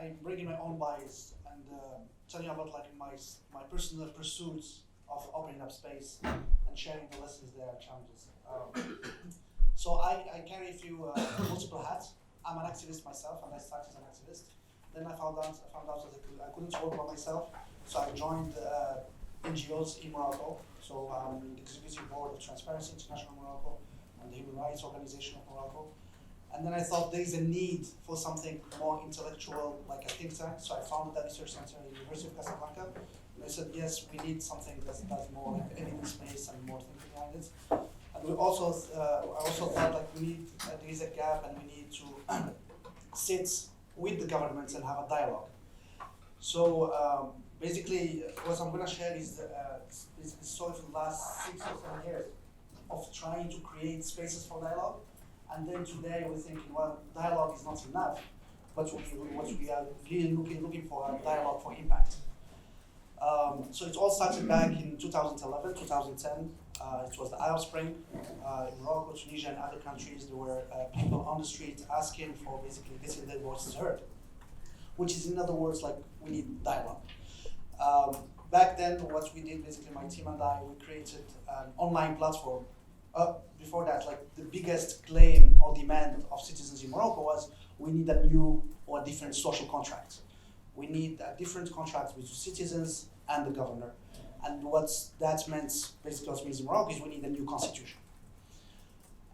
I bring in my own bias and tell you about like my personal pursuits of opening up space and sharing the lessons there and challenges. So I carry a few multiple hats. I'm an activist myself, and I started as an activist. Then I found out that I couldn't work by myself, so I joined NGOs in Morocco. So I'm the executive board of Transparency International Morocco and the Human Rights Organization of Morocco. And then I thought there is a need for something more intellectual, like a think tank. So I founded that research center at the University of Casablanca. And I said, yes, we need something that does more like evidence-based and more thinking behind it. And we also, I also thought like we need, there is a gap and we need to sit with the governments and have a dialogue. So basically, what I'm going to share is the story for the last 6 or 7 years of trying to create spaces for dialogue. And then today we're thinking, well, dialogue is not enough, but what we are really looking for a dialogue for impact. So it all started back in 2011, 2010. It was the Arab Spring in Morocco, Tunisia, and other countries. There were people on the street asking for basically getting their voices heard, which is, in other words, like we need dialogue. Back then, what we did, basically, my team and I, we created an online platform. Before that, like the biggest claim or demand of citizens in Morocco was we need a new or a different social contract. We need a different contract between citizens and the governor. And what that meant, basically what it means in Morocco, is we need a new constitution.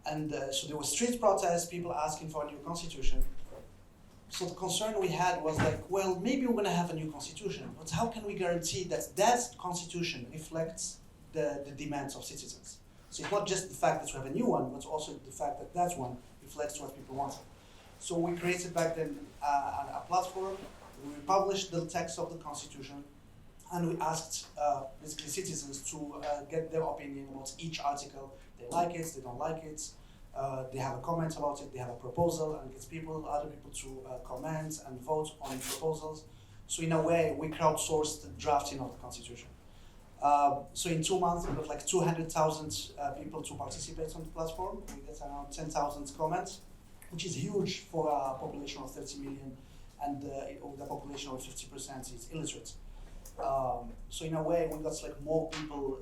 And so there was street protests, people asking for a new constitution. So the concern we had was like, well, maybe we're gonna have a new constitution, but how can we guarantee that that constitution reflects the demands of citizens? So it's not just the fact that we have a new one, but also the fact that that one reflects what people wanted. So we created back then a platform. We published the text of the constitution, and we asked basically citizens to get their opinion about each article. They like it, they don't like it, they have a comment about it, they have a proposal, and it gets other people to comment and vote on proposals. So in a way, we crowdsourced the drafting of the constitution. So in 2 months, we got like 200,000 people to participate on the platform. We get around 10,000 comments, which is huge for a population of 30 million, and the population of 50% is illiterate. So in a way, we got like more people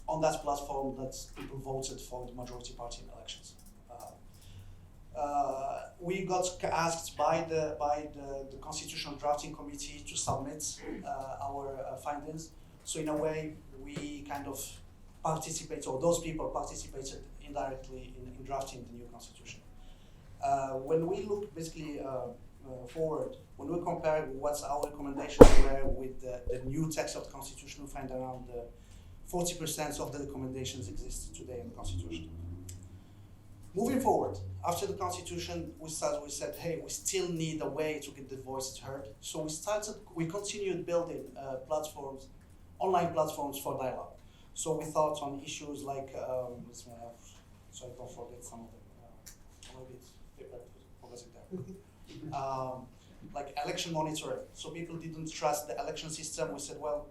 on that platform that people voted for the majority party in elections. We got asked by the Constitutional Drafting Committee to submit our findings. So in a way, we kind of participate, or those people participated indirectly in drafting the new constitution. When we look basically forward, when we compare what our recommendations were with the new text of the constitution, we find around 40% of the recommendations exist today in the constitution. Moving forward, after the constitution, we said, hey, we still need a way to get the voices heard. So we continued building platforms, online platforms for dialogue. So we thought on issues like, so I don't forget some of them. Maybe it's forgetting there. Like election monitoring. So people didn't trust the election system. We said, well,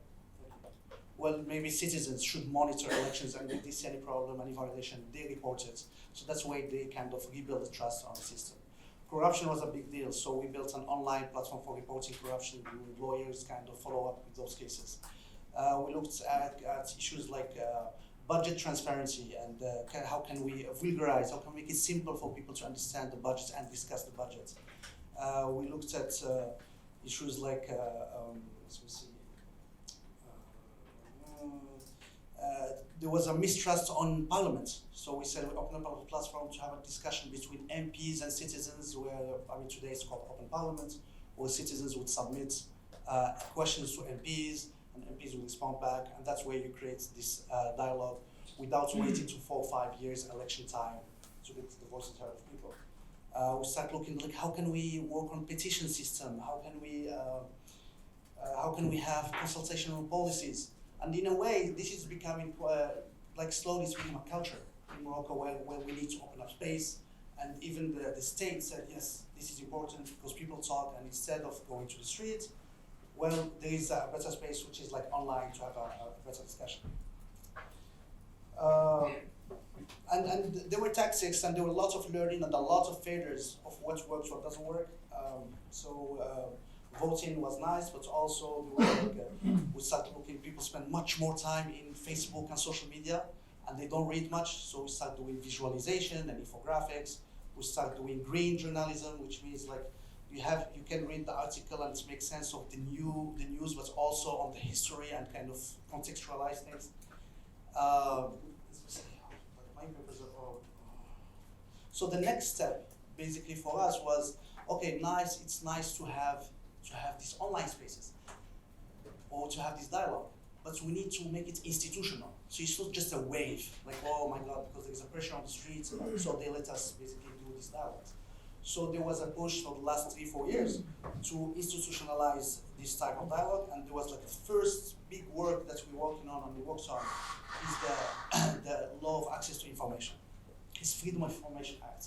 maybe citizens should monitor elections, and if they see any problem, any violation, they report it. So that's why they kind of rebuild the trust on the system. Corruption was a big deal, so we built an online platform for reporting corruption. Lawyers kind of follow up with those cases. We looked at issues like budget transparency and how can we vulgarize, how can we make it simple for people to understand the budget and discuss the budget. We looked at issues like, let me see, there was a mistrust on parliament. So we said we opened up a platform to have a discussion between MPs and citizens where, today it's called Open Parliament, where citizens would submit questions to MPs, and MPs will respond back, and that's where you create this dialogue without waiting to 4 or 5 years election time to get the voices heard of people. We start looking like how can we work on petition system? How can we have consultational policies? And in a way, this is becoming like slowly it's becoming a culture in Morocco where we need to open up space, and even the state said yes, this is important because people talk, and instead of going to the street, well, there is a better space which is like online to have a better discussion. And there were tactics, and there were lots of learning and a lot of failures of what works, what doesn't work. So voting was nice, but also we started looking, people spend much more time in Facebook and social media, and they don't read much, so we start doing visualization and infographics. We start doing green journalism, which means like you can read the article and make sense of the news, but also on the history and kind of contextualize things. So the next step, basically for us, was okay. It's nice to have these online spaces, or to have this dialogue, but we need to make it institutional. So it's not just a wave, like, oh my God, because there is a pressure on the streets, so they let us basically do this dialogue. So there was a push for the last 3-4 years to institutionalize this type of dialogue, and there was like the first big work that we're working on, and we worked on, is the law of access to information. It's Freedom of Information Act,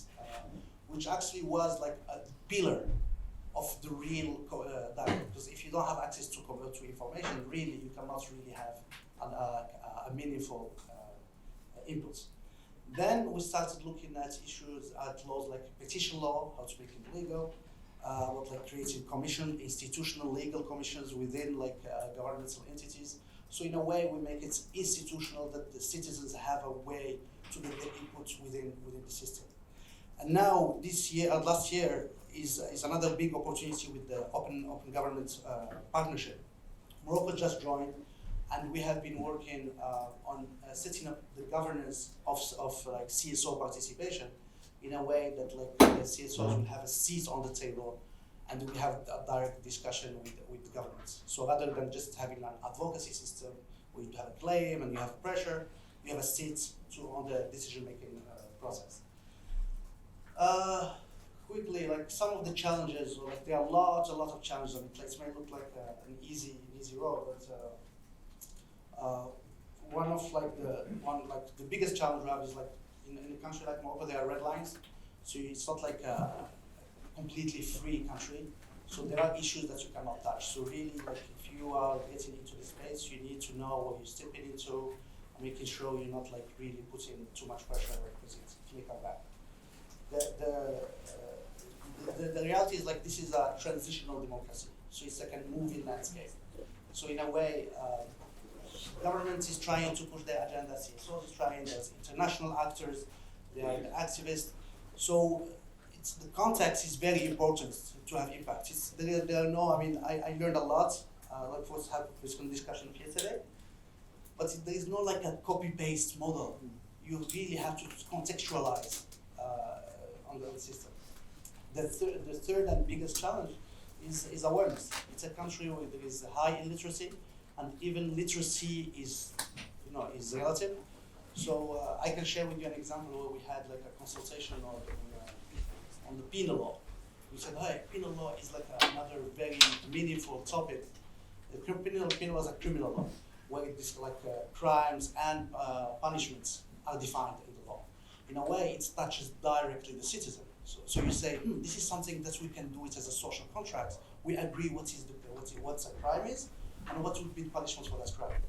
which actually was like a pillar of the real dialogue. Because if you don't have access to information, really, you cannot really have a meaningful input. Then we started looking at issues, at laws like petition law, how to make it legal, like creating institutional legal commissions within like governmental entities. So in a way, we make it institutional that the citizens have a way to get their input within the system. And now last year is another big opportunity with the Open Government Partnership. Morocco just joined, and we have been working on setting up the governance of like CSO participation in a way that like the CSOs will have a seat on the table, and we have a direct discussion with the governments. So rather than just having an advocacy system where you have a claim and you have pressure, you have a seat on the decision-making process. Quickly, like some of the challenges, like there are a lot of challenges on the place. It may look like an easy road, but one of the biggest challenge we have is like in a country like Morocco, there are red lines, so it's not like a completely free country. So there are issues that you cannot touch. So really, like if you are getting into the space, you need to know what you're stepping into, and making sure you're not like really putting too much pressure because it may come back. The reality is like this is a transitional democracy, so it's like a moving landscape. So in a way, government is trying to push their agenda. CSOs is trying. There's international actors. There are the activists. So the context is very important to have impact. There are no. I mean, I learned a lot. Like we had this discussion yesterday, but there is no like a copy-paste model. You really have to contextualize on the system. The third and biggest challenge is awareness. It's a country where there is high illiteracy, and even literacy is relative. So I can share with you an example where we had like a consultation on the penal law. We said, hey, penal law is like another very meaningful topic. The penal law is a criminal law, where it is like crimes and punishments are defined in the law. In a way, it touches directly the citizen. So you say, this is something that we can do it as a social contract. We agree what a crime is and what would be the punishment for that crime.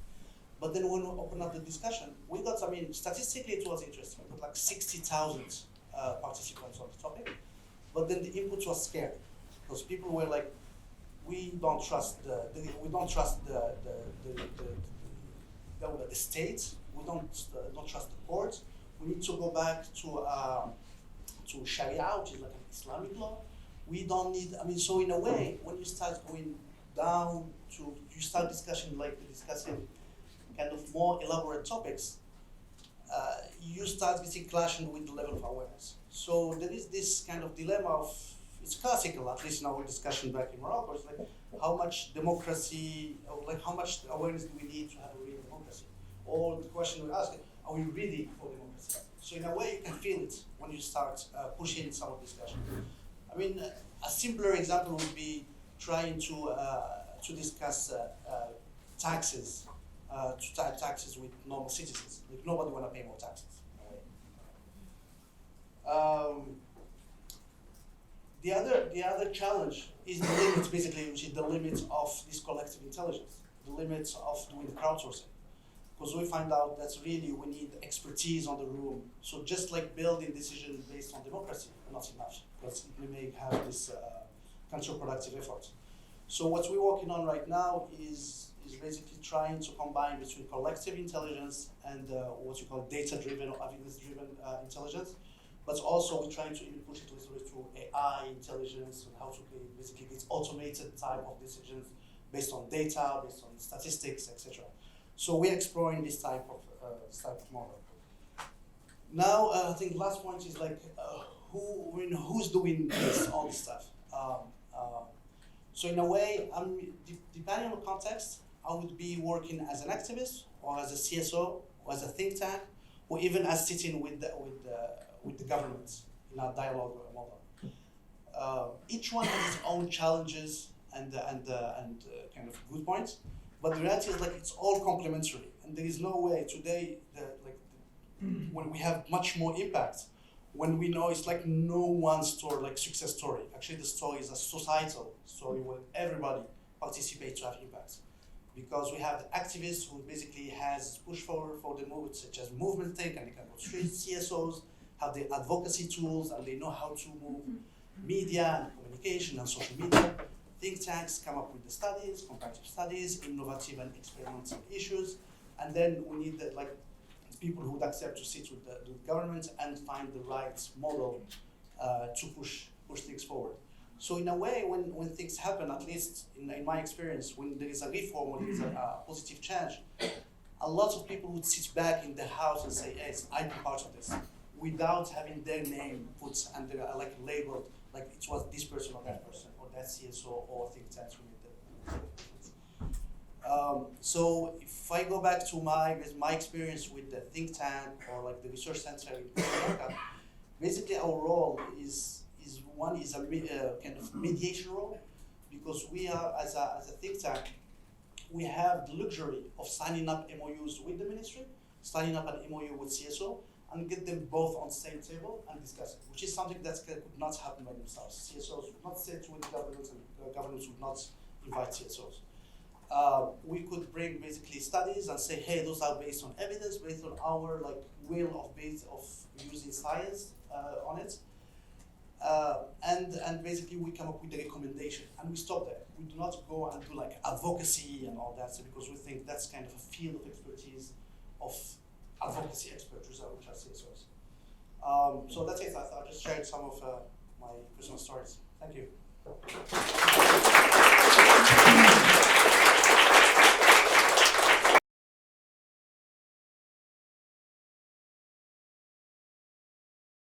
But then when we open up the discussion, we got, statistically it was interesting. We got like 60,000 participants on the topic. But then the input was scary because people were like, we don't trust the state. We don't trust the courts. We need to go back to Sharia, which is like an Islamic law. We don't need. So in a way, when you start going down you start discussing kind of more elaborate topics, you start getting clashing with the level of awareness. So there is this kind of dilemma of, it's classical, at least in our discussion back in Morocco, it's like how much democracy, or like how much awareness do we need to have a real democracy? Or the question we ask, are we ready for democracy? So in a way you can feel it when you start pushing some of this discussion. A simpler example would be trying to discuss taxes, taxes with normal citizens. Like nobody want to pay more taxes. The other challenge is the limits, basically, which is the limits of this collective intelligence, the limits of doing the crowdsourcing. Because we find out that really we need expertise on the room. So just like building decisions based on democracy, not enough, because we may have this counterproductive effort. So what we're working on right now is basically trying to combine between collective intelligence and what you call data-driven or evidence-driven intelligence. But also we're trying to even push it a little bit to AI intelligence and how to basically get automated type of decisions based on data, based on statistics, etc. So we're exploring this type of model. Now, I think last point is like who's doing all this stuff. So in a way, depending on the context, I would be working as an activist, or as a CSO, or as a think tank, or even as sitting with the government in a dialogue model. Each one has its own challenges and kind of good points, but the reality is like it's all complementary, and there is no way today when we have much more impact, when we know it's like no one story, like success story. Actually, the story is a societal story where everybody participates to have impact. Because we have the activists who basically has pushed forward for the movement, such as movement think, and they can go straight. CSOs have the advocacy tools, and they know how to move media and communication and social media. Think tanks come up with the studies, comparative studies, innovative and experimental issues, and then we need people who would accept to sit with the government and find the right model to push things forward. So in a way, when things happen, at least in my experience, when there is a reform, when there is a positive change, a lot of people would sit back in the house and say, yes, I'm part of this, without having their name put and they're labeled, like it was this person or that person, or that CSO or think tanks we need the so if I go back to my experience with the think tank or like the research center in America, basically our role is a kind of mediation role, because we are as a think tank, we have the luxury of signing up MOUs with the ministry, signing up an MOU with CSO, and get them both on the same table and discuss it, which is something that could not happen by themselves. CSOs would not sit with governments, and governments would not invite CSOs. We could bring basically studies and say, hey, those are based on evidence, based on our will of using science on it. And basically we come up with a recommendation, and we stop there. We do not go and do advocacy and all that, because we think that's kind of a field of expertise of advocacy experts, which are CSOs. So that's it. I just shared some of my personal stories. Thank you.